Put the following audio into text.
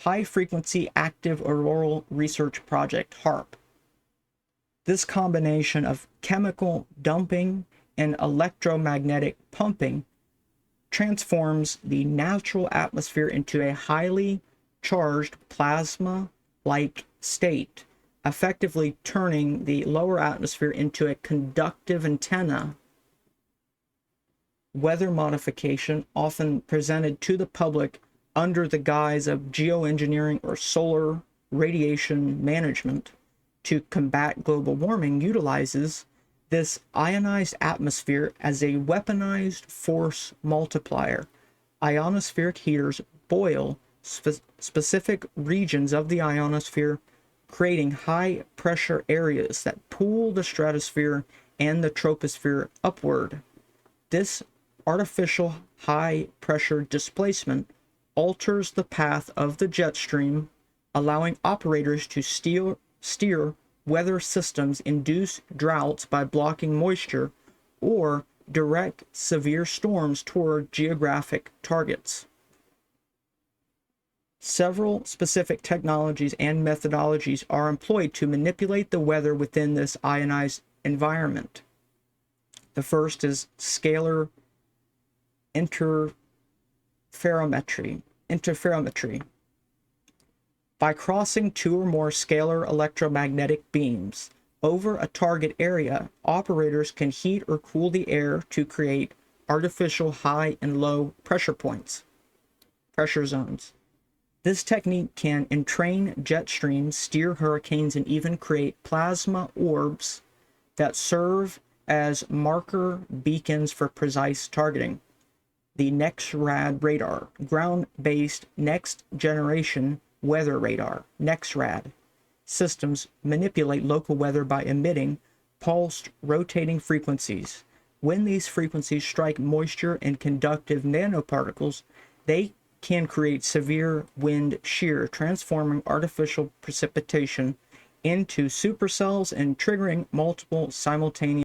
High Frequency Active Auroral Research Project, HAARP. This combination of chemical dumping and electromagnetic pumping transforms the natural atmosphere into a highly charged plasma-like state, effectively turning the lower atmosphere into a conductive antenna. Weather modification, often presented to the public under the guise of geoengineering or solar radiation management to combat global warming, utilizes this ionized atmosphere as a weaponized force multiplier. Ionospheric heaters boil specific regions of the ionosphere, creating high pressure areas that pull the stratosphere and the troposphere upward. This artificial high pressure displacement alters the path of the jet stream, allowing operators to steer weather systems, induce droughts by blocking moisture, or direct severe storms toward geographic targets. Several specific technologies and methodologies are employed to manipulate the weather within this ionized environment. The first is scalar interferometry. By crossing two or more scalar electromagnetic beams over a target area, operators can heat or cool the air to create artificial high and low pressure zones. This technique can entrain jet streams, steer hurricanes, and even create plasma orbs that serve as marker beacons for precise targeting. The NEXRAD radar, ground-based next-generation weather radar, NEXRAD, systems manipulate local weather by emitting pulsed rotating frequencies. When these frequencies strike moisture and conductive nanoparticles, they can create severe wind shear, transforming artificial precipitation into supercells and triggering multiple simultaneous